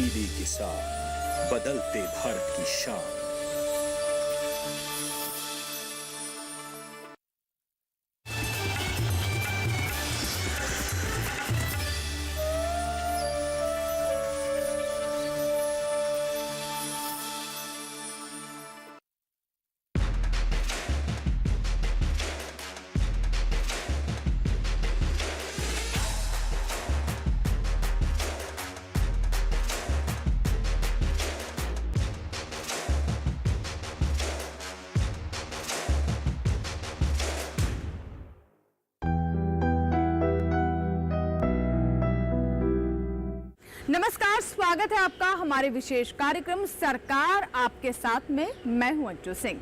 तब्दीली के साथ बदलते भारत की शान। नमस्कार, स्वागत है आपका हमारे विशेष कार्यक्रम सरकार आपके साथ में। मैं हूं अंजू सिंह।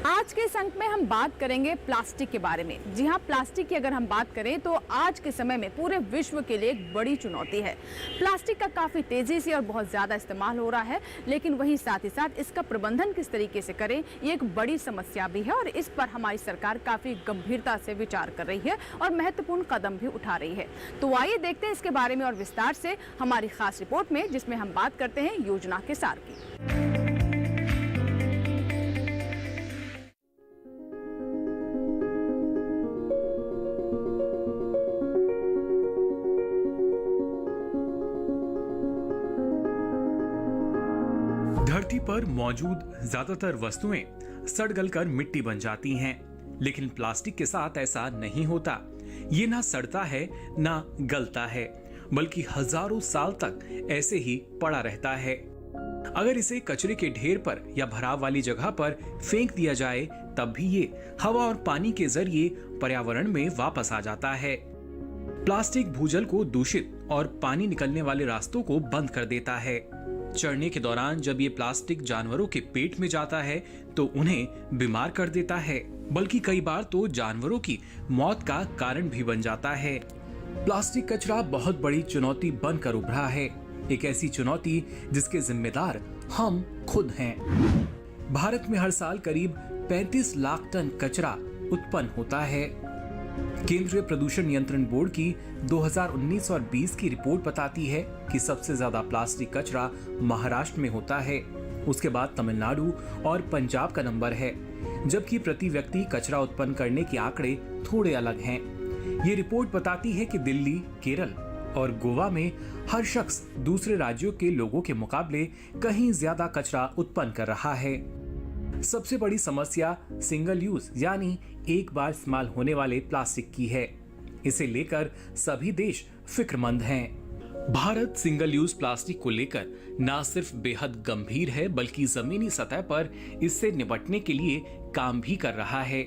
आज के इस अंक में हम बात करेंगे प्लास्टिक के बारे में। जी हां, प्लास्टिक की अगर हम बात करें तो आज के समय में पूरे विश्व के लिए एक बड़ी चुनौती है। प्लास्टिक का काफ़ी तेज़ी से और बहुत ज़्यादा इस्तेमाल हो रहा है, लेकिन वहीं साथ ही साथ इसका प्रबंधन किस तरीके से करें, ये एक बड़ी समस्या भी है और इस पर हमारी सरकार काफ़ी गंभीरता से विचार कर रही है और महत्वपूर्ण कदम भी उठा रही है। तो आइए देखते हैं इसके बारे में और विस्तार से हमारी खास रिपोर्ट में, जिसमें हम बात करते हैं योजना के सार की। धरती पर मौजूद ज्यादातर वस्तुएं सड़ गलकर मिट्टी बन जाती हैं, लेकिन प्लास्टिक के साथ ऐसा नहीं होता। ये ना सड़ता है ना गलता है, बल्कि हजारों साल तक ऐसे ही पड़ा रहता है। अगर इसे कचरे के ढेर पर या भराव वाली जगह पर फेंक दिया जाए, तब भी ये हवा और पानी के जरिए पर्यावरण में वापस आ जाता है। प्लास्टिक भूजल को दूषित और पानी निकलने वाले रास्तों को बंद कर देता है। चढ़ने के दौरान जब ये प्लास्टिक जानवरों के पेट में जाता है तो उन्हें बीमार कर देता है, बल्कि कई बार तो जानवरों की मौत का कारण भी बन जाता है। प्लास्टिक कचरा बहुत बड़ी चुनौती बनकर उभरा है, एक ऐसी चुनौती जिसके जिम्मेदार हम खुद हैं। भारत में हर साल करीब 35 लाख टन कचरा उत्पन्न होता है। केंद्रीय प्रदूषण नियंत्रण बोर्ड की 2019 और 20 की रिपोर्ट बताती है कि सबसे ज्यादा प्लास्टिक कचरा महाराष्ट्र में होता है, उसके बाद तमिलनाडु और पंजाब का नंबर है, जबकि प्रति व्यक्ति कचरा उत्पन्न करने के आंकड़े थोड़े अलग हैं। ये रिपोर्ट बताती है कि दिल्ली, केरल और गोवा में हर शख्स दूसरे राज्यों के लोगों के मुकाबले कहीं ज्यादा कचरा उत्पन्न कर रहा है। सबसे बड़ी समस्या सिंगल यूज यानी एक बार इस्तेमाल होने वाले प्लास्टिक की है। इसे लेकर सभी देश फिक्रमंद हैं। भारत सिंगल यूज प्लास्टिक को लेकर न सिर्फ बेहद गंभीर है, बल्कि जमीनी सतह पर इससे निपटने के लिए काम भी कर रहा है।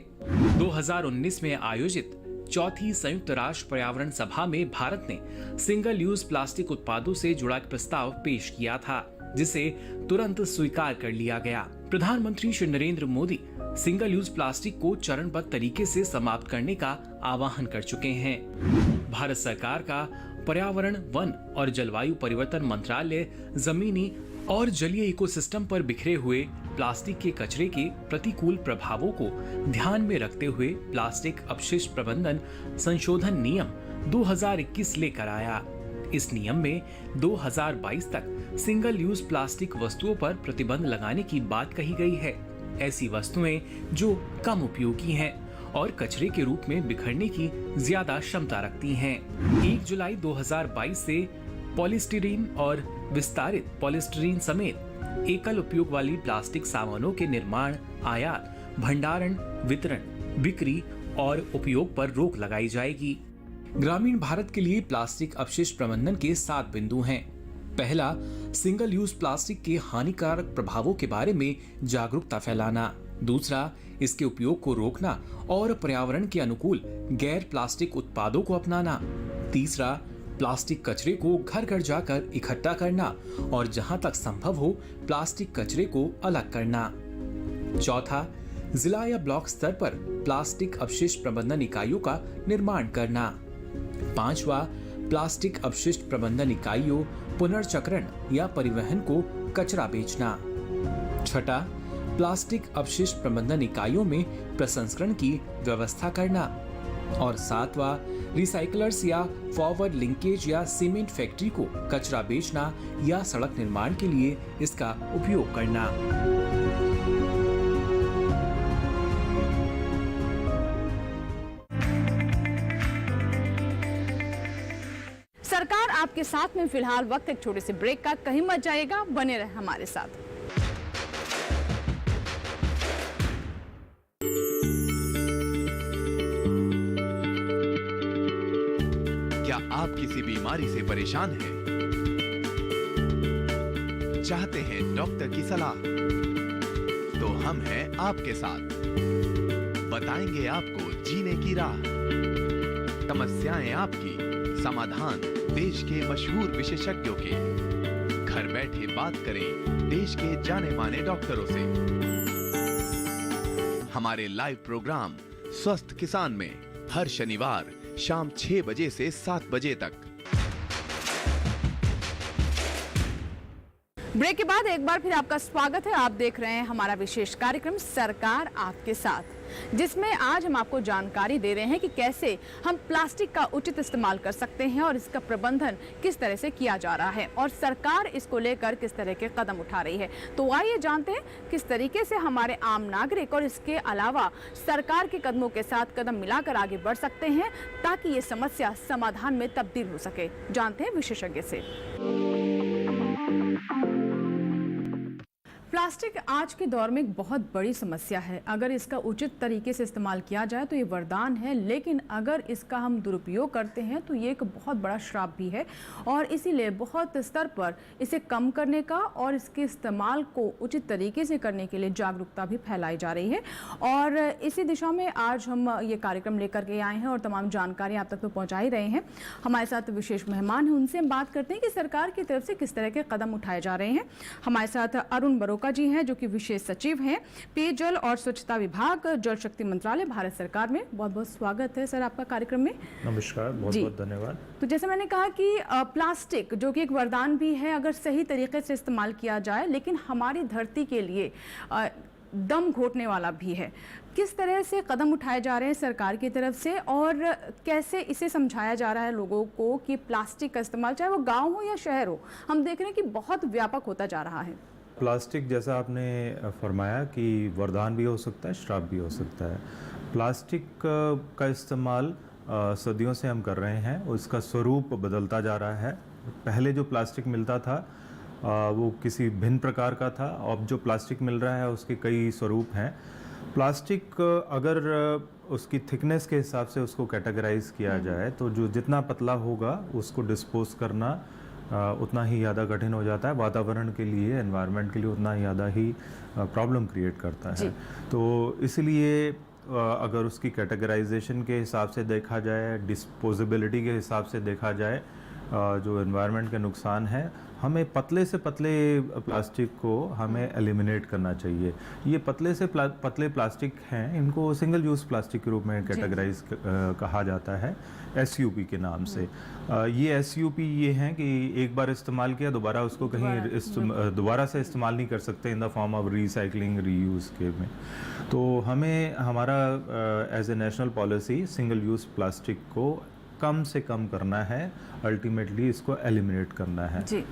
2019 में आयोजित चौथी संयुक्त राष्ट्र पर्यावरण सभा में भारत ने सिंगल यूज प्लास्टिक उत्पादों से जुड़ा एक प्रस्ताव पेश किया था, जिसे तुरंत स्वीकार कर लिया गया। प्रधानमंत्री Shri Narendra Modi single use plastic को चरणबद्ध तरीके से समाप्त करने का आह्वान कर चुके हैं। भारत सरकार का पर्यावरण, वन और जलवायु परिवर्तन मंत्रालय जमीनी और जलीय इकोसिस्टम पर बिखरे हुए प्लास्टिक के कचरे के प्रतिकूल प्रभावों को ध्यान में रखते हुए प्लास्टिक अपशिष्ट प्रबंधन संशोधन नियम 2021 लेकर आया। इस नियम में 2022 तक सिंगल यूज प्लास्टिक वस्तुओं पर प्रतिबंध लगाने की बात कही गई है। ऐसी वस्तुएं जो कम उपयोगी हैं और कचरे के रूप में बिखरने की ज्यादा क्षमता रखती हैं। 1 जुलाई 2022 से पॉलीस्टीरीन और विस्तारित पॉलीस्टीरीन समेत एकल उपयोग वाली प्लास्टिक सामानों के निर्माण, आयात, भंडारण, वितरण, बिक्री और उपयोग पर रोक लगाई जाएगी। ग्रामीण भारत के लिए प्लास्टिक अपशिष्ट प्रबंधन के 7 बिंदु हैं। पहला, सिंगल यूज प्लास्टिक के हानिकारक प्रभावों के बारे में जागरूकता फैलाना। दूसरा, इसके उपयोग को रोकना और पर्यावरण के अनुकूल गैर प्लास्टिक उत्पादों को अपनाना। तीसरा, प्लास्टिक कचरे को घर घर जाकर इकट्ठा करना और जहां तक संभव हो प्लास्टिक कचरे को अलग करना। चौथा, जिला या ब्लॉक स्तर पर प्लास्टिक अपशिष्ट प्रबंधन इकाइयों का निर्माण करना। पांचवा, प्लास्टिक अपशिष्ट प्रबंधन इकाइयों, पुनर्चक्रण या परिवहन को कचरा बेचना। छठा, प्लास्टिक अपशिष्ट प्रबंधन इकाइयों में प्रसंस्करण की व्यवस्था करना। और सातवां, रिसाइकलर्स या फॉरवर्ड लिंकेज या सीमेंट फैक्ट्री को कचरा बेचना या सड़क निर्माण के लिए इसका उपयोग करना। सरकार आपके साथ में फिलहाल वक्त एक छोटे से ब्रेक का, कहीं मत जाइएगा, बने रहे हमारे साथ। क्या आप किसी बीमारी से परेशान हैं? चाहते हैं डॉक्टर की सलाह? तो हम हैं आपके साथ, बताएंगे आपको जीने की राह। समस्याएं आपकी, समाधान देश के मशहूर विशेषज्ञों के। घर बैठे बात करें देश के जाने माने डॉक्टरों से। हमारे लाइव प्रोग्राम स्वस्थ किसान में हर शनिवार शाम 6 बजे से 7 बजे तक। ब्रेक के बाद एक बार फिर आपका स्वागत है। आप देख रहे हैं हमारा विशेष कार्यक्रम सरकार आपके साथ, जिसमें आज हम आपको जानकारी दे रहे हैं कि कैसे हम प्लास्टिक का उचित इस्तेमाल कर सकते हैं और इसका प्रबंधन किस तरह से किया जा रहा है और सरकार इसको लेकर किस तरह के कदम उठा रही है। तो आइए जानते हैं किस तरीके से हमारे आम नागरिक और इसके अलावा सरकार के कदमों के साथ कदम मिलाकर आगे बढ़ सकते हैं ताकि ये समस्या समाधान में तब्दील हो सके। जानते हैं विशेषज्ञ से। प्लास्टिक आज के दौर में एक बहुत बड़ी समस्या है। अगर इसका उचित तरीके से इस्तेमाल किया जाए तो ये वरदान है, लेकिन अगर इसका हम दुरुपयोग करते हैं तो ये एक बहुत बड़ा श्राप भी है और इसीलिए बहुत स्तर पर इसे कम करने का और इसके इस्तेमाल को उचित तरीके से करने के लिए जागरूकता भी फैलाई जा रही है। और इसी दिशा में आज हम ये कार्यक्रम लेकर के आए हैं और तमाम जानकारी आप तक तो पहुँचा ही रहे हैं। हमारे साथ विशेष मेहमान हैं, उनसे हम बात करते हैं कि सरकार की तरफ से किस तरह के कदम उठाए जा रहे हैं। हमारे साथ अरुण बरोका जी हैं, जो कि विशेष सचिव हैं पेयजल और स्वच्छता विभाग, जल शक्ति मंत्रालय, भारत सरकार में। बहुत बहुत स्वागत है सर आपका कार्यक्रम में। नमस्कार, बहुत बहुत धन्यवाद। तो जैसे मैंने कहा कि प्लास्टिक जो कि एक वरदान भी है अगर सही तरीके से इस्तेमाल किया जाए, लेकिन हमारी धरती के लिए दम घोटने वाला भी है। किस तरह से कदम उठाए जा रहे हैं सरकार की तरफ से और कैसे इसे समझाया जा रहा है लोगों को कि प्लास्टिक का इस्तेमाल, चाहे वो गाँव हो या शहर हो, हम देख रहे हैं कि बहुत व्यापक होता जा रहा है। प्लास्टिक जैसा आपने फरमाया कि वरदान भी हो सकता है, श्राप भी हो सकता है। प्लास्टिक का इस्तेमाल सदियों से हम कर रहे हैं, उसका स्वरूप बदलता जा रहा है। पहले जो प्लास्टिक मिलता था वो किसी भिन्न प्रकार का था। अब जो प्लास्टिक मिल रहा है उसके कई स्वरूप हैं। प्लास्टिक अगर उसकी थिकनेस के हिसाब से उसको कैटेगराइज किया जाए तो जो जितना पतला होगा उसको डिस्पोज करना उतना ही ज़्यादा कठिन हो जाता है। वातावरण के लिए, एनवायरनमेंट के लिए उतना ज़्यादा ही प्रॉब्लम क्रिएट करता है। तो इसलिए अगर उसकी कैटेगराइजेशन के हिसाब से देखा जाए, डिस्पोजेबिलिटी के हिसाब से देखा जाए, जो एनवायरनमेंट के नुकसान है, हमें पतले से पतले प्लास्टिक को हमें एलिमिनेट करना चाहिए। ये पतले से पतले प्लास्टिक हैं, इनको सिंगल यूज़ प्लास्टिक के रूप में कैटेगराइज कहा जाता है, SUP के नाम से। ये SUP ये हैं कि एक बार इस्तेमाल किया दोबारा उसको कहीं दोबारा से इस्तेमाल नहीं कर सकते in the form of recycling, reuse के में। तो हमें हमारा as a national policy single use plastic को कम से कम करना है, अल्टीमेटली इसको एलिमिनेट करना है जी।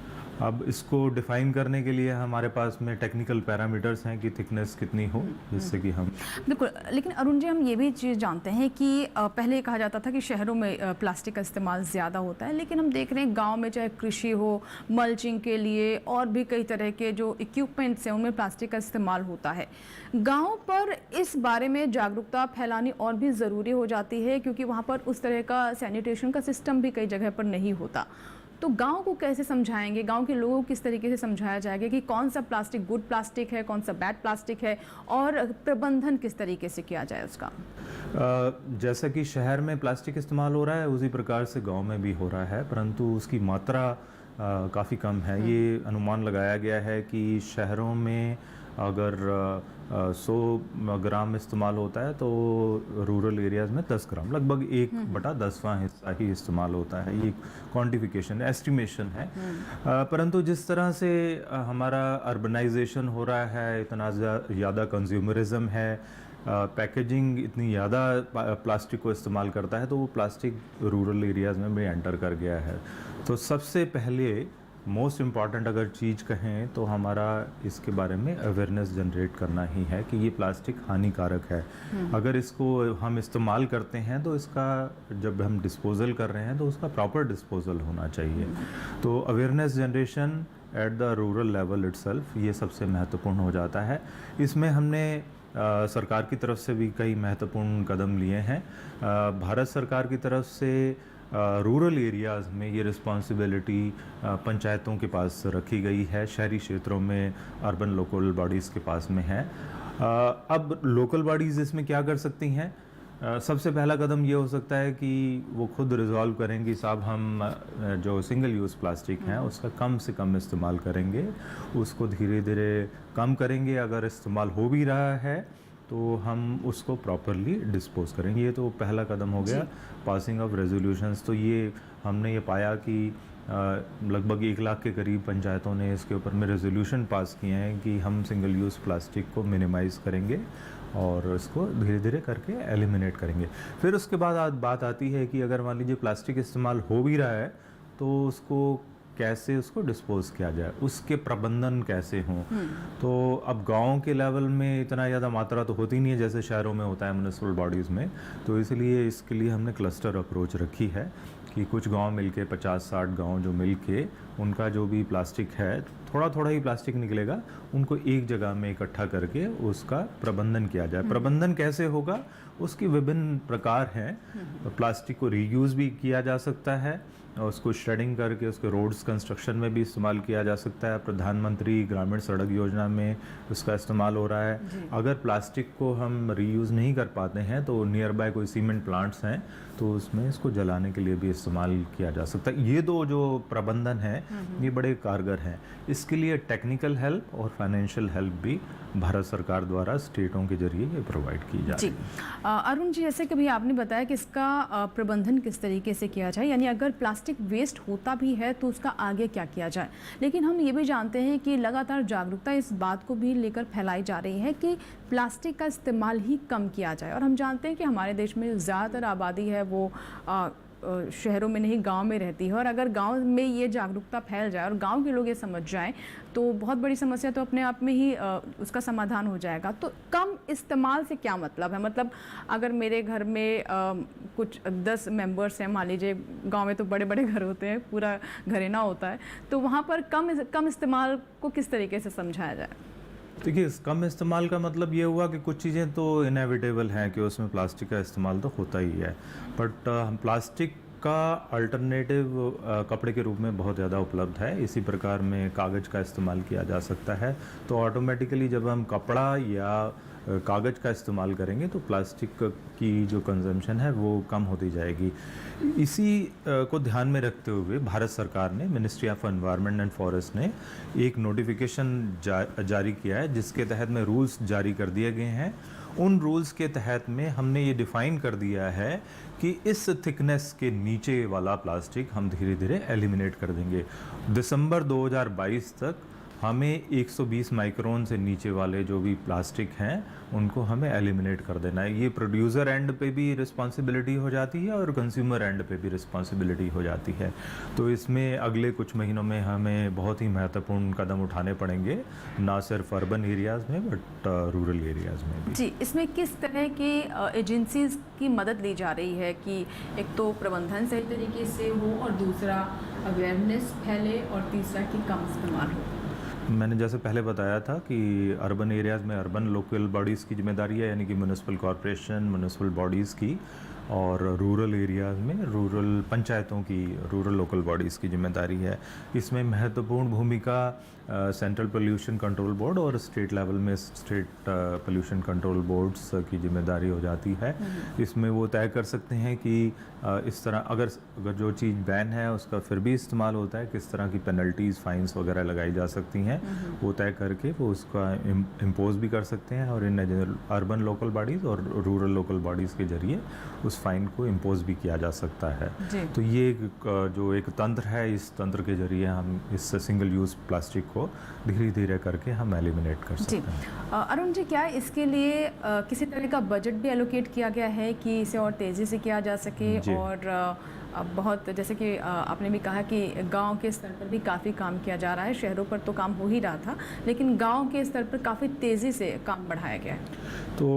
अब इसको डिफाइन करने के लिए हमारे पास में टेक्निकल पैरामीटर्स हैं कि थिकनेस कितनी हो, जिससे कि हम बिल्कुल। लेकिन अरुण जी, हम ये भी चीज़ जानते हैं कि पहले कहा जाता था कि शहरों में प्लास्टिक का इस्तेमाल ज़्यादा होता है, लेकिन हम देख रहे हैं गांव में चाहे कृषि हो, मल्चिंग के लिए और भी कई तरह के जो इक्विपमेंट्स हैं उनमें प्लास्टिक का इस्तेमाल होता है। गांव पर इस बारे में जागरूकता फैलानी और भी ज़रूरी हो जाती है, क्योंकि वहाँ पर उस तरह का सैनिटेशन का सिस्टम भी कई जगह पर नहीं होता। तो गांव को कैसे समझाएंगे, गांव के लोगों को किस तरीके से समझाया जाएगा कि कौन सा प्लास्टिक गुड प्लास्टिक है, कौन सा बैड प्लास्टिक है और प्रबंधन किस तरीके से किया जाए उसका? जैसा कि शहर में प्लास्टिक इस्तेमाल हो रहा है उसी प्रकार से गांव में भी हो रहा है, परंतु उसकी मात्रा काफ़ी कम है। ये अनुमान लगाया गया है कि शहरों में अगर 100 ग्राम इस्तेमाल होता है तो रूरल एरियाज़ में 10 ग्राम, लगभग 1/10वां हिस्सा ही इस्तेमाल होता है। ये क्वांटिफिकेशन, एस्टिमेशन है। परंतु जिस तरह से हमारा अर्बनाइजेशन हो रहा है, इतना ज़्यादा कंज्यूमरिज्म है, पैकेजिंग इतनी ज़्यादा प्लास्टिक को इस्तेमाल करता है, तो वो प्लास्टिक रूरल एरियाज़ में भी एंटर कर गया है। तो सबसे पहले मोस्ट इम्पॉर्टेंट अगर चीज़ कहें तो हमारा इसके बारे में अवेयरनेस जनरेट करना ही है कि ये प्लास्टिक हानिकारक है। अगर इसको हम इस्तेमाल करते हैं तो इसका जब हम डिस्पोजल कर रहे हैं तो उसका प्रॉपर डिस्पोजल होना चाहिए। तो awareness generation at the rural level itself ये सबसे महत्वपूर्ण हो जाता है। इसमें हमने सरकार की तरफ से भी कई महत्वपूर्ण कदम लिए हैं। भारत सरकार की तरफ से रूरल एरियाज़ में ये रिस्पॉन्सिबिलिटी पंचायतों के पास रखी गई है, शहरी क्षेत्रों में अर्बन लोकल बॉडीज़ के पास में है। अब लोकल बॉडीज़ इसमें क्या कर सकती हैं? सबसे पहला कदम ये हो सकता है कि वो खुद रिजॉल्व करेंगे, साहब हम जो सिंगल यूज़ प्लास्टिक हैं उसका कम से कम इस्तेमाल करेंगे, उसको धीरे धीरे कम करेंगे। अगर इस्तेमाल हो भी रहा है तो हम उसको प्रॉपरली डिस्पोज करेंगे। ये तो पहला कदम हो गया, पासिंग ऑफ रेजोल्यूशंस। तो ये हमने ये पाया कि लगभग 1 लाख के करीब पंचायतों ने इसके ऊपर में रेजोल्यूशन पास किए हैं कि हम सिंगल यूज़ प्लास्टिक को मिनिमाइज़ करेंगे और इसको धीरे धीरे करके एलिमिनेट करेंगे। फिर उसके बाद बात आती है कि अगर मान लीजिए प्लास्टिक इस्तेमाल हो भी रहा है तो उसको कैसे उसको डिस्पोज किया जाए, उसके प्रबंधन कैसे हों। तो अब गाँव के लेवल में इतना ज़्यादा मात्रा तो होती नहीं है जैसे शहरों में होता है म्युनिसिपल बॉडीज़ में। तो इसलिए इसके लिए हमने क्लस्टर अप्रोच रखी है कि कुछ गांव मिलके 50-60 गांव जो मिलके उनका जो भी प्लास्टिक है, थोड़ा थोड़ा ही प्लास्टिक निकलेगा, उनको एक जगह में इकट्ठा करके उसका प्रबंधन किया जाए। प्रबंधन कैसे होगा? उसकी विभिन्न प्रकार हैं। प्लास्टिक को रीयूज़ भी किया जा सकता है, उसको श्रेडिंग करके उसके रोड्स कंस्ट्रक्शन में भी इस्तेमाल किया जा सकता है। प्रधानमंत्री ग्रामीण सड़क योजना में उसका इस्तेमाल हो रहा है। अगर प्लास्टिक को हम रीयूज़ नहीं कर पाते हैं तो नियर बाय कोई सीमेंट प्लांट्स हैं तो उसमें इसको जलाने के लिए भी इस्तेमाल किया जा सकता है। ये दो जो प्रबंधन है ये बड़े कारगर हैं। इसके लिए टेक्निकल हेल्प और फाइनेंशियल हेल्प भी भारत सरकार द्वारा स्टेटों के जरिए ये प्रोवाइड की जा रही है। अरुण जी, जैसे कभी आपने बताया कि इसका प्रबंधन किस तरीके से किया जाए, यानी अगर प्लास्टिक वेस्ट होता भी है तो उसका आगे क्या किया जाए। लेकिन हम ये भी जानते हैं कि लगातार जागरूकता इस बात को भी लेकर फैलाई जा रही है कि प्लास्टिक का इस्तेमाल ही कम किया जाए। और हम जानते हैं कि हमारे देश में ज़्यादातर आबादी है वो शहरों में नहीं गांव में रहती है, और अगर गांव में ये जागरूकता फैल जाए और गांव के लोग ये समझ जाएं तो बहुत बड़ी समस्या तो अपने आप में ही उसका समाधान हो जाएगा। तो कम इस्तेमाल से क्या मतलब है? मतलब अगर मेरे घर में कुछ 10 मेंबर्स हैं, मान लीजिए गांव में तो बड़े बड़े घर होते हैं, पूरा घरेना होता है, तो वहाँ पर कम इस्तेमाल को किस तरीके से समझाया जाए? देखिए, कम इस्तेमाल का मतलब ये हुआ कि कुछ चीज़ें तो इनएविटेबल हैं कि उसमें प्लास्टिक का इस्तेमाल तो होता ही है, बट प्लास्टिक का अल्टरनेटिव कपड़े के रूप में बहुत ज़्यादा उपलब्ध है। इसी प्रकार में कागज़ का इस्तेमाल किया जा सकता है। तो ऑटोमेटिकली जब हम कपड़ा या कागज़ का इस्तेमाल करेंगे तो प्लास्टिक की जो कंजम्पशन है वो कम होती जाएगी। इसी को ध्यान में रखते हुए भारत सरकार ने, ministry of environment and forest ने एक नोटिफिकेशन जारी किया है जिसके तहत में रूल्स जारी कर दिए गए हैं। उन रूल्स के तहत में हमने ये डिफ़ाइन कर दिया है कि इस थिकनेस के नीचे वाला प्लास्टिक हम धीरे धीरे एलिमिनेट कर देंगे। दिसंबर 2022 तक हमें 120 माइक्रोन से नीचे वाले जो भी प्लास्टिक हैं उनको हमें एलिमिनेट कर देना है। ये प्रोड्यूसर एंड पे भी रिस्पॉन्सिबिलिटी हो जाती है और कंज्यूमर एंड पे भी रिस्पॉन्सिबिलिटी हो जाती है। तो इसमें अगले कुछ महीनों में हमें बहुत ही महत्वपूर्ण कदम उठाने पड़ेंगे, ना सिर्फ अर्बन एरियाज़ में बट रूरल एरियाज़ में भी। जी, इसमें किस तरह की एजेंसीज की मदद ली जा रही है कि एक तो प्रबंधन सही तरीके से हो और दूसरा अवेयरनेस फैले और तीसरा कि कम इस्तेमाल हो? मैंने जैसे पहले बताया था कि अर्बन एरियाज़ में अर्बन लोकल बॉडीज़ की जिम्मेदारी है, यानी कि म्युनिसिपल कॉरपोरेशन, म्युनिसिपल बॉडीज़ की, और रूरल एरियाज़ में रूरल पंचायतों की, रूरल लोकल बॉडीज़ की जिम्मेदारी है। इसमें महत्वपूर्ण भूमिका सेंट्रल पोल्यूशन कंट्रोल बोर्ड और स्टेट लेवल में स्टेट पोल्यूशन कंट्रोल बोर्ड्स की जिम्मेदारी हो जाती है। इसमें वो तय कर सकते हैं कि इस तरह अगर जो चीज़ बैन है उसका फिर भी इस्तेमाल होता है, किस तरह की पेनल्टीज़, फाइन्स वगैरह लगाई जा सकती हैं, वो तय करके वो उसका इम्पोज भी कर सकते हैं। और इन अर्बन लोकल बॉडीज़ और रूरल लोकल बॉडीज़ के ज़रिए उस फाइन को इम्पोज भी किया जा सकता है। जी। तो ये जो एक तंत्र है, इस तंत्र के जरिए हम इस सिंगल यूज़ प्लास्टिक को धीरे धीरे करके हम एलिमिनेट कर जी। सकते हैं। अरुण जी, क्या इसके लिए किसी तरह का बजट भी एलोकेट किया गया है कि इसे और तेज़ी से किया जा सके? जी। और बहुत जैसे कि आपने भी कहा कि गांव के स्तर पर भी काफ़ी काम किया जा रहा है, शहरों पर तो काम हो ही रहा था, लेकिन गांव के स्तर पर काफ़ी तेज़ी से काम बढ़ाया गया है। तो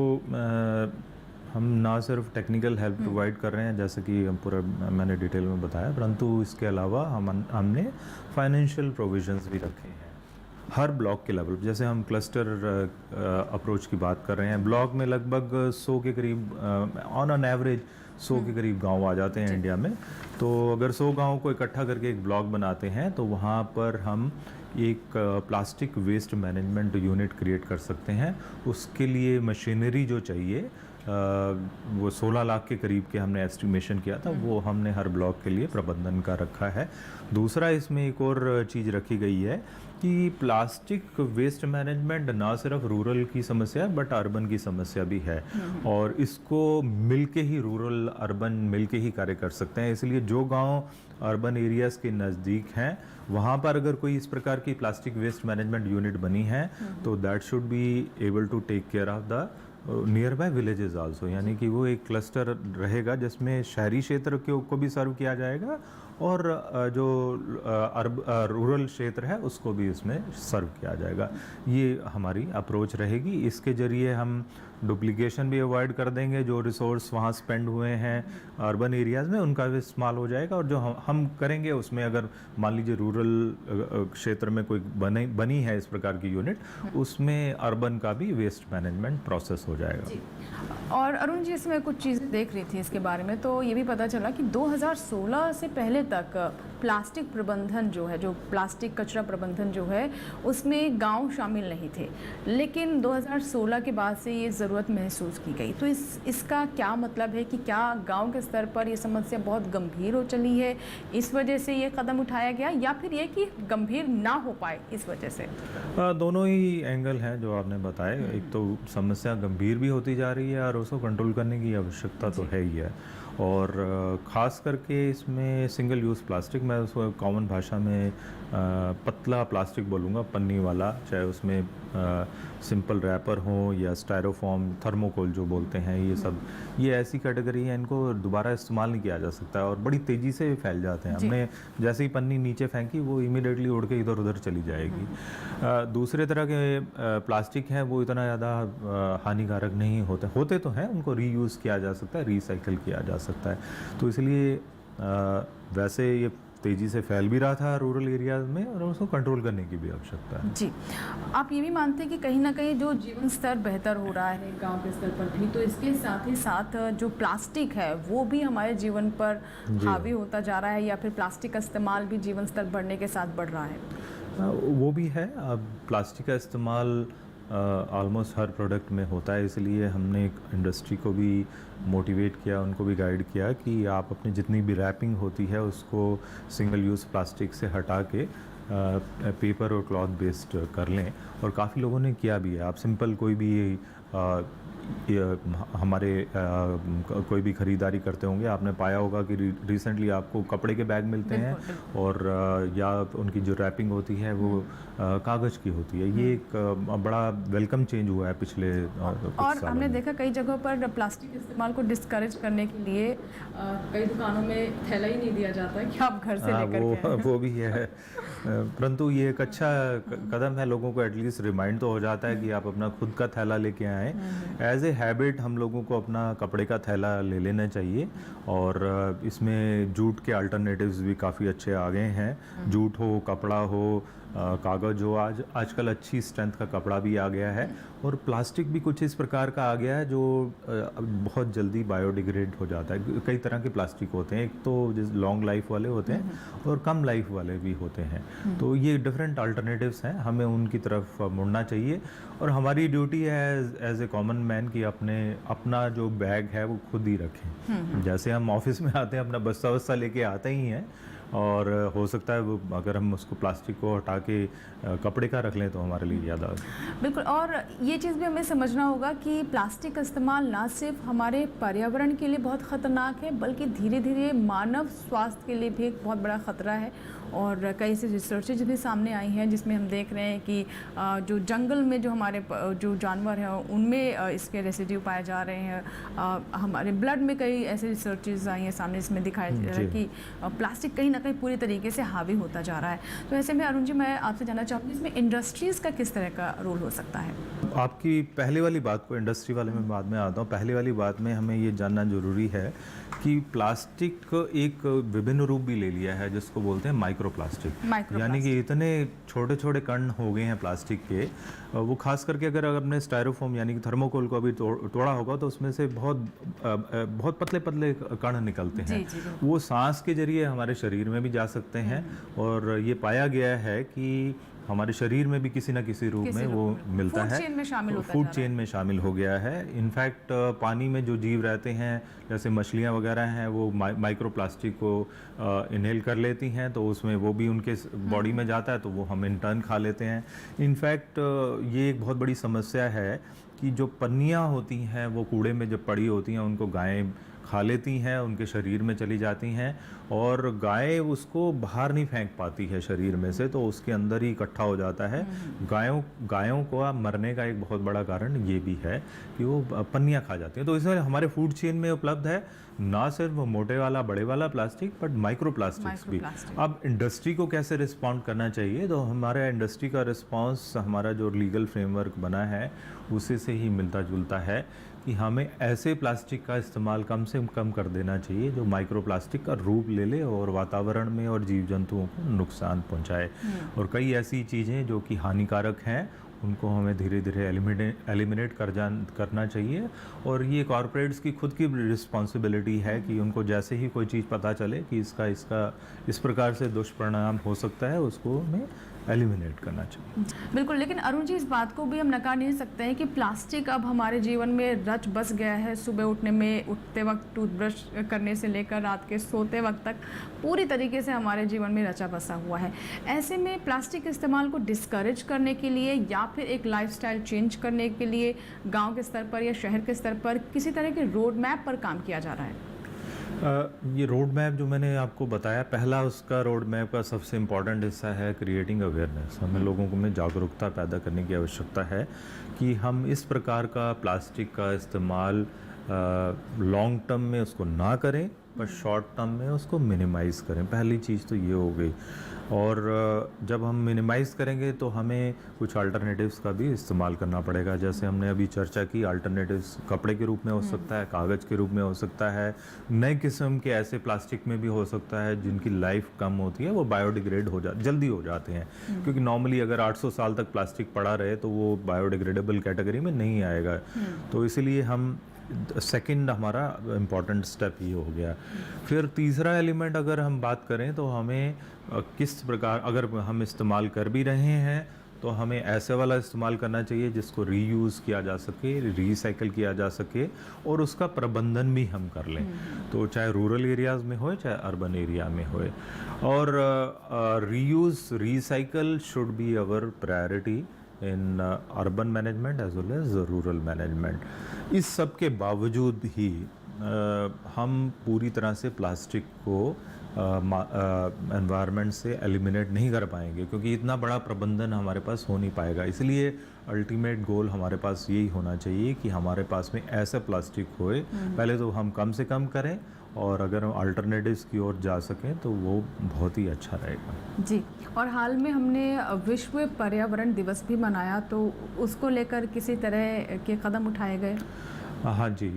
हम ना सिर्फ टेक्निकल हेल्प प्रोवाइड कर रहे हैं, जैसे कि पूरा मैंने डिटेल में बताया, परंतु इसके अलावा हमने फाइनेंशियल प्रोविजंस भी रखे हैं हर ब्लॉक के लेवल। जैसे हम क्लस्टर अप्रोच की बात कर रहे हैं, ब्लॉक में लगभग 100 के करीब ऑन एन एवरेज 100 के करीब गांव आ जाते हैं इंडिया में। तो अगर 100 गाँव को इकट्ठा करके एक ब्लॉक बनाते हैं तो वहाँ पर हम एक plastic waste management unit create कर सकते हैं। उसके लिए मशीनरी जो चाहिए वो 16 लाख के करीब के हमने एस्टिमेशन किया था, वो हमने हर ब्लॉक के लिए प्रबंधन का रखा है। दूसरा, इसमें एक और चीज़ रखी गई है कि प्लास्टिक वेस्ट मैनेजमेंट ना सिर्फ रूरल की समस्या है बट अर्बन की समस्या भी है, और इसको मिलके ही रूरल अर्बन मिलके ही कार्य कर सकते हैं। इसलिए जो गांव अर्बन एरियाज़ के नज़दीक हैं वहाँ पर अगर कोई इस प्रकार की प्लास्टिक वेस्ट मैनेजमेंट यूनिट बनी है तो that should be able to take care of the nearby villages also, यानी कि वो एक क्लस्टर रहेगा जिसमें शहरी क्षेत्र को भी सर्व किया जाएगा और जो रूरल क्षेत्र है उसको भी इसमें सर्व किया जाएगा। ये हमारी अप्रोच रहेगी। इसके ज़रिए हम डुप्लीकेशन भी अवॉइड कर देंगे। जो रिसोर्स वहाँ स्पेंड हुए हैं अर्बन एरियाज़ में उनका भी इस्तेमाल हो जाएगा, और जो हम करेंगे उसमें अगर मान लीजिए रूरल क्षेत्र में कोई बनी है इस प्रकार की यूनिट, उसमें अर्बन का भी वेस्ट मैनेजमेंट प्रोसेस हो जाएगा। और अरुण जी, इसमें कुछ चीज़ें देख रही थी इसके बारे में, तो ये भी पता चला कि 2016 से पहले तक प्लास्टिक प्रबंधन जो है, जो प्लास्टिक कचरा प्रबंधन जो है, उसमें गांव शामिल नहीं थे, लेकिन 2016 के बाद से ये ज़रूरत महसूस की गई। तो इसका क्या मतलब है कि क्या गांव के स्तर पर ये समस्या बहुत गंभीर हो चली है, इस वजह से ये कदम उठाया गया, या फिर ये कि गंभीर ना हो पाए इस वजह से? दोनों ही एंगल हैं जो आपने बताए। एक तो समस्या गंभीर भी होती जा रही है और उसको कंट्रोल करने की आवश्यकता तो है ही है, और ख़ास करके इसमें सिंगल यूज़ प्लास्टिक, मैं उसको कॉमन भाषा में पतला प्लास्टिक बोलूँगा, पन्नी वाला, चाहे उसमें सिंपल रैपर हो या स्टायरोफॉर्म, थर्मोकोल जो बोलते हैं, ये ऐसी कैटेगरी है, इनको दोबारा इस्तेमाल नहीं किया जा सकता और बड़ी तेज़ी से फैल जाते हैं। हमने जैसे ही पन्नी नीचे फेंकी वो इमीडिएटली उड़ के इधर उधर चली जाएगी। दूसरे तरह के प्लास्टिक हैं वो इतना ज़्यादा हानिकारक नहीं होते तो हैं, उनको रीयूज़ किया जा सकता है, रिसाइकिल किया जा सकता है। तो इसलिए वैसे ये तेज़ी से फैल भी रहा था रूरल एरियाज़ में, और उसको कंट्रोल करने की भी आवश्यकता है। जी, आप ये भी मानते हैं कि कहीं ना कहीं जो जीवन स्तर बेहतर हो रहा है गांव के स्तर पर भी, तो इसके साथ ही साथ जो प्लास्टिक है वो भी हमारे जीवन पर हावी होता जा रहा है, या फिर प्लास्टिक का इस्तेमाल भी जीवन स्तर बढ़ने के साथ बढ़ रहा है? वो भी है। अब प्लास्टिक का इस्तेमाल ऑलमोस्ट हर प्रोडक्ट में होता है, इसलिए हमने एक इंडस्ट्री को भी मोटिवेट किया, उनको भी गाइड किया कि आप अपनी जितनी भी रैपिंग होती है उसको सिंगल यूज़ प्लास्टिक से हटा के पेपर और क्लॉथ बेस्ड कर लें, और काफ़ी लोगों ने किया भी है। आप सिंपल कोई भी हमारे कोई भी ख़रीदारी करते होंगे, आपने पाया होगा कि रिसेंटली आपको कपड़े के बैग मिलते हैं, और या उनकी जो रैपिंग होती है वो कागज़ की होती है। ये एक बड़ा वेलकम चेंज हुआ है पिछले कुछ और सालों हमने में। देखा कई जगहों पर प्लास्टिक इस्तेमाल को डिस्करेज करने के लिए कई दुकानों में थैला ही नहीं दिया जाता है कि आप घर से लेकर के आएं। वो भी है, परंतु ये एक अच्छा कदम है। लोगों को एटलीस्ट रिमाइंड तो हो जाता है कि आप अपना खुद का थैला लेके आएँ। एज ए हैबिट हम लोगों को अपना कपड़े का थैला ले लेना चाहिए, और इसमें जूट के अल्टरनेटिव्स भी काफ़ी अच्छे आ गए हैं। जूट हो, कपड़ा हो, कागज़ हो, आजकल अच्छी स्ट्रेंथ का कपड़ा भी आ गया है, और प्लास्टिक भी कुछ इस प्रकार का आ गया है जो बहुत जल्दी बायोडिग्रेड हो जाता है। कई तरह के प्लास्टिक होते हैं, एक तो लॉन्ग लाइफ वाले होते हैं और कम लाइफ वाले भी होते हैं। तो ये डिफरेंट अल्टरनेटिव्स हैं, हमें उनकी तरफ मुड़ना चाहिए, और हमारी ड्यूटी है एज ए कॉमन मैन कि अपना जो बैग है वो खुद ही रखें। जैसे हम ऑफिस में आते हैं अपना बस्ता वस्ता लेके आते ही हैं, और हो सकता है वो अगर हम उसको प्लास्टिक को हटा के कपड़े का रख लें तो हमारे लिए ज़्यादा। बिल्कुल, और ये चीज़ भी हमें समझना होगा कि प्लास्टिक का इस्तेमाल ना सिर्फ हमारे पर्यावरण के लिए बहुत ख़तरनाक है, बल्कि धीरे धीरे मानव स्वास्थ्य के लिए भी एक बहुत बड़ा ख़तरा है। और कई ऐसी रिसर्चेज भी सामने आई हैं जिसमें हम देख रहे हैं कि जो जंगल में जो हमारे जो जानवर हैं उनमें इसके रेसिड्यू पाए जा रहे हैं। हमारे ब्लड में कई ऐसे रिसर्चेज आई हैं सामने जिसमें दिखाया जा रहा है कि प्लास्टिक कहीं ना कहीं पूरी तरीके से हावी होता जा रहा है। तो ऐसे में अरुण जी, मैं आपसे जानना चाहूँगी इसमें इंडस्ट्रीज़ का किस तरह का रोल हो सकता है? आपकी पहले वाली बात को इंडस्ट्री वाले में बाद में आता हूँ। पहले वाली बात में हमें ये जानना ज़रूरी है कि प्लास्टिक एक विभिन्न रूप भी ले लिया है जिसको बोलते हैं माइक्रो प्लास्टिक। यानी कि इतने छोटे छोटे कण हो गए हैं प्लास्टिक के, वो खास करके अगर आपने स्टायरोफोम यानी कि थर्मोकोल को अभी तोड़ा होगा तो उसमें से बहुत पतले पतले कण निकलते हैं। वो सांस के जरिए हमारे शरीर में भी जा सकते हैं और ये पाया गया है कि हमारे शरीर में भी किसी न किसी रूप में वो मिलता है, फूड चेन में शामिल हो गया है। इनफैक्ट पानी में जो जीव रहते हैं जैसे मछलियाँ वगैरह हैं वो माइक्रो प्लास्टिक को इनहेल कर लेती हैं, तो उसमें वो भी उनके बॉडी में जाता है तो वो हम इन टर्न खा लेते हैं। इनफैक्ट ये एक बहुत बड़ी समस्या है कि जो पन्नियाँ होती हैं वो कूड़े में जब पड़ी होती हैं उनको गायें खा लेती हैं, उनके शरीर में चली जाती हैं और गाय उसको बाहर नहीं फेंक पाती है शरीर में से, तो उसके अंदर ही इकट्ठा हो जाता है। गायों को मरने का एक बहुत बड़ा कारण ये भी है कि वो पन्नियाँ खा जाती हैं। तो इसमें हमारे फूड चेन में उपलब्ध है ना सिर्फ मोटे वाला बड़े वाला प्लास्टिक बट माइक्रो प्लास्टिक्स भी। अब इंडस्ट्री को कैसे रिस्पॉन्ड करना चाहिए, तो हमारा इंडस्ट्री का रिस्पॉन्स हमारा जो लीगल फ्रेमवर्क बना है उसी से ही मिलता जुलता है कि हमें ऐसे प्लास्टिक का इस्तेमाल कम से कम कर देना चाहिए जो माइक्रो प्लास्टिक का रूप ले ले और वातावरण में और जीव जंतुओं को नुकसान पहुंचाए। और कई ऐसी चीज़ें जो कि हानिकारक हैं उनको हमें धीरे धीरे एलिमिनेट करना चाहिए। और ये कॉरपोरेट्स की खुद की रिस्पॉन्सिबिलिटी है कि उनको जैसे ही कोई चीज़ पता चले कि इसका इस प्रकार से दुष्परिणाम हो सकता है उसको हमें एलिमिनेट करना चाहिए। बिल्कुल, लेकिन अरुण जी, इस बात को भी हम नकार नहीं सकते हैं कि प्लास्टिक अब हमारे जीवन में रच बस गया है। सुबह उठते वक्त टूथब्रश करने से लेकर रात के सोते वक्त तक पूरी तरीके से हमारे जीवन में रचा बसा हुआ है। ऐसे में प्लास्टिक के इस्तेमाल को डिस्करेज करने के लिए या फिर एक लाइफस्टाइल चेंज करने के लिए गाँव के स्तर पर या शहर के स्तर पर किसी तरह के रोड मैप पर काम किया जा रहा है? ये रोड मैप जो मैंने आपको बताया, पहला उसका रोड मैप का सबसे इम्पॉर्टेंट हिस्सा है क्रिएटिंग अवेयरनेस। हमें लोगों को में जागरूकता पैदा करने की आवश्यकता है कि हम इस प्रकार का प्लास्टिक का इस्तेमाल लॉन्ग टर्म में उसको ना करें पर शॉर्ट टर्म में उसको मिनिमाइज़ करें। पहली चीज़ तो ये हो गई। और जब हम मिनिमाइज़ करेंगे तो हमें कुछ अल्टरनेटिव्स का भी इस्तेमाल करना पड़ेगा। जैसे हमने अभी चर्चा की, अल्टरनेटिव्स कपड़े के रूप में हो सकता है, कागज़ के रूप में हो सकता है, नए किस्म के ऐसे प्लास्टिक में भी हो सकता है जिनकी लाइफ कम होती है, वो बायोडिग्रेड जल्दी हो जाते हैं। क्योंकि नॉर्मली अगर 800 साल तक प्लास्टिक पड़ा रहे तो वो बायोडिग्रेडेबल कैटेगरी में नहीं आएगा। तो इसलिए हम सेकंड हमारा इम्पॉर्टेंट स्टेप ये हो गया। फिर तीसरा एलिमेंट अगर हम बात करें तो हमें किस प्रकार, अगर हम इस्तेमाल कर भी रहे हैं तो हमें ऐसे वाला इस्तेमाल करना चाहिए जिसको रीयूज़ किया जा सके, रिसाइकिल किया जा सके और उसका प्रबंधन भी हम कर लें। तो चाहे रूरल एरियाज़ में हो चाहे अर्बन एरिया में हो। और reuse recycle should be our priority in urban management as well as rural management. इस सब के बावजूद ही हम पूरी तरह से प्लास्टिक को एनवायरनमेंट से एलिमिनेट नहीं कर पाएंगे क्योंकि इतना बड़ा प्रबंधन हमारे पास हो नहीं पाएगा। इसलिए अल्टीमेट गोल हमारे पास यही होना चाहिए कि हमारे पास में ऐसा प्लास्टिक होए, पहले तो हम कम से कम करें और अगर हम अल्टरनेटिव्स की ओर जा सकें तो वो बहुत ही अच्छा रहेगा। जी, और हाल में हमने विश्व पर्यावरण दिवस भी मनाया, तो उसको लेकर किसी तरह के कदम उठाए गए? हाँ जी,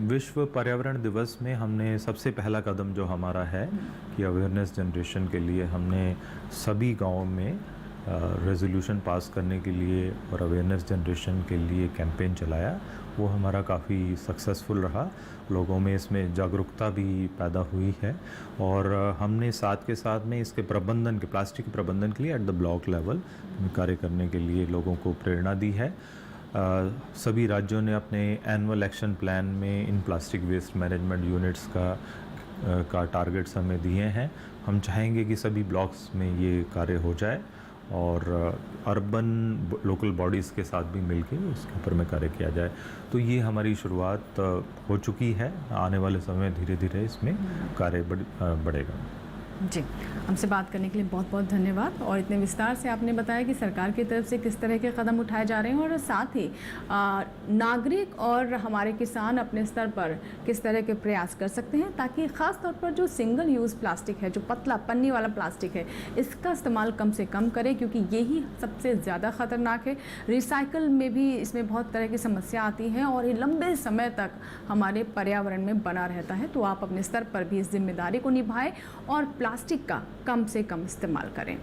विश्व पर्यावरण दिवस में हमने सबसे पहला कदम जो हमारा है कि अवेयरनेस जनरेशन के लिए हमने सभी गाँव में रेजोल्यूशन पास करने के लिए और अवेयरनेस जनरेशन के लिए कैंपेन चलाया। वो हमारा काफ़ी सक्सेसफुल रहा, लोगों में इसमें जागरूकता भी पैदा हुई है। और हमने साथ के साथ में इसके प्रबंधन के, प्लास्टिक के प्रबंधन के लिए एट द ब्लॉक लेवल कार्य करने के लिए लोगों को प्रेरणा दी है। सभी राज्यों ने अपने एनुअल एक्शन प्लान में in plastic waste management units का टारगेट्स हमें दिए हैं हम चाहेंगे कि सभी ब्लॉक्स में ये कार्य हो जाए और अर्बन लोकल बॉडीज़ के साथ भी मिलके उसके ऊपर में कार्य किया जाए। तो ये हमारी शुरुआत हो चुकी है, आने वाले समय धीरे धीरे इसमें कार्य बढ़ेगा। जी, हमसे बात करने के लिए बहुत बहुत धन्यवाद और इतने विस्तार से आपने बताया कि सरकार की तरफ से किस तरह के कदम उठाए जा रहे हैं और साथ ही नागरिक और हमारे किसान अपने स्तर पर किस तरह के प्रयास कर सकते हैं ताकि ख़ास तौर पर जो सिंगल यूज़ प्लास्टिक है, जो पतला पन्नी वाला प्लास्टिक है, इसका इस्तेमाल कम से कम करें क्योंकि यही सबसे ज़्यादा ख़तरनाक है। रिसाइकल में भी इसमें बहुत तरह की समस्या आती हैं और ये लंबे समय तक हमारे पर्यावरण में बना रहता है। तो आप अपने स्तर पर भी इस जिम्मेदारी को निभाएं और प्लास्टिक का कम से कम इस्तेमाल करें।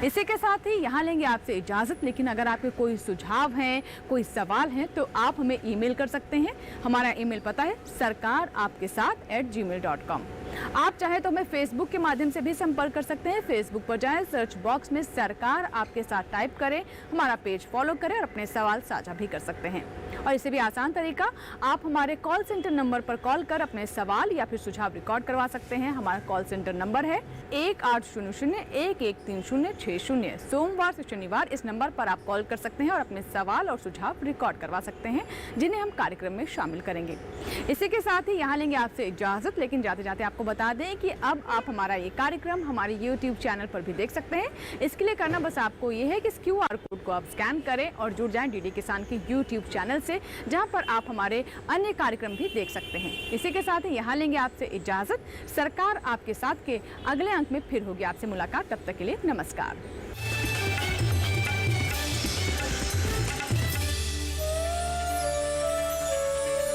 इसी के साथ ही यहाँ लेंगे आपसे इजाज़त, लेकिन अगर आपके कोई सुझाव हैं, कोई सवाल हैं तो आप हमें ईमेल कर सकते हैं। हमारा ईमेल पता है sarkaraapkesath@gmail.com। आप चाहे तो हमें फेसबुक के माध्यम से भी संपर्क कर सकते हैं। फेसबुक पर जाएं, सर्च बॉक्स में सरकार आपके साथ टाइप करें, हमारा पेज फॉलो करें और अपने सवाल साझा भी कर सकते हैं। और इससे भी आसान तरीका, आप हमारे कॉल सेंटर नंबर पर कॉल कर अपने सवाल या फिर सुझाव रिकॉर्ड करवा सकते हैं। हमारा कॉल सेंटर नंबर है 1800-1130-60। सोमवार से शनिवार इस नंबर पर आप कॉल कर सकते हैं और अपने सवाल और सुझाव रिकॉर्ड करवा सकते हैं, जिन्हें हम कार्यक्रम में शामिल करेंगे। इसी के साथ ही यहाँ लेंगे आपसे इजाज़त, लेकिन जाते जाते आपको बता दें कि अब आप हमारा ये कार्यक्रम हमारे YouTube चैनल पर भी देख सकते हैं। इसके लिए करना बस आपको ये है कि इस QR कोड को आप स्कैन करें और जुड़ जाएं DD किसान के YouTube चैनल से, जहां पर आप हमारे अन्य कार्यक्रम भी देख सकते हैं। इसी के साथ ही यहाँ लेंगे आपसे इजाज़त। सरकार आपके साथ के अगले अंक में फिर होगी आपसे मुलाकात। तब तक के लिए नमस्कार।